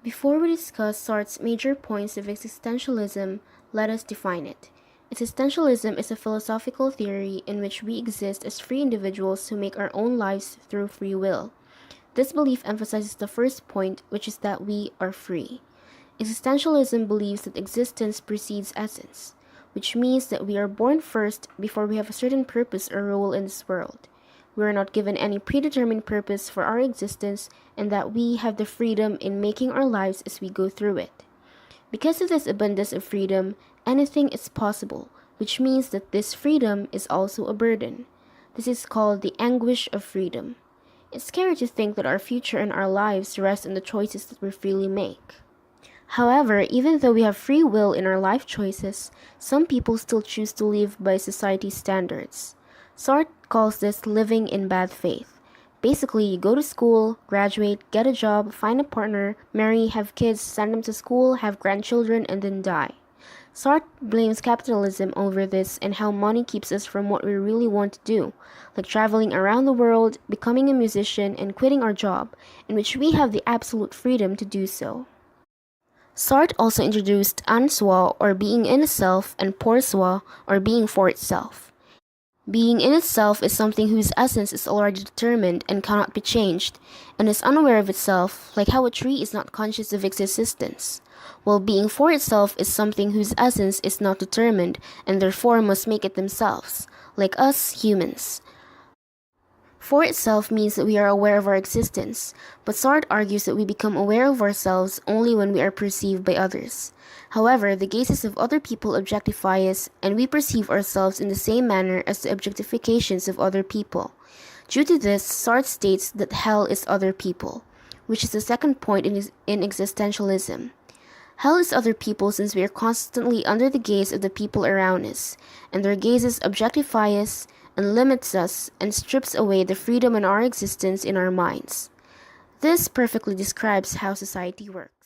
Before we discuss Sartre's major points of existentialism, let us define it. Existentialism is a philosophical theory in which we exist as free individuals who make our own lives through free will. This belief emphasizes the first point, which is that we are free. Existentialism believes that existence precedes essence, which means that we are born first before we have a certain purpose or role in this world. We are not given any predetermined purpose for our existence, and that we have the freedom in making our lives as we go through it. Because of this abundance of freedom, anything is possible, which means that this freedom is also a burden. This is called the anguish of freedom. It's scary to think that our future and our lives rest on the choices that we freely make. However, even though we have free will in our life choices, some people still choose to live by society's standards. Sartre calls this living in bad faith. Basically, you go to school, graduate, get a job, find a partner, marry, have kids, send them to school, have grandchildren, and then die. Sartre blames capitalism over this and how money keeps us from what we really want to do, like traveling around the world, becoming a musician, and quitting our job, in which we have the absolute freedom to do so. Sartre also introduced un soi, or being in itself, and pour soi, or being for itself. Being in itself is something whose essence is already determined and cannot be changed, and is unaware of itself, like how a tree is not conscious of its existence, while being for itself is something whose essence is not determined and therefore must make it themselves, like us humans. For itself means that we are aware of our existence, but Sartre argues that we become aware of ourselves only when we are perceived by others. However, the gazes of other people objectify us, and we perceive ourselves in the same manner as the objectifications of other people. Due to this, Sartre states that hell is other people, which is the second point in existentialism. Hell is other people since we are constantly under the gaze of the people around us, and their gazes objectify us and limits us and strips away the freedom in our existence in our minds. This perfectly describes how society works.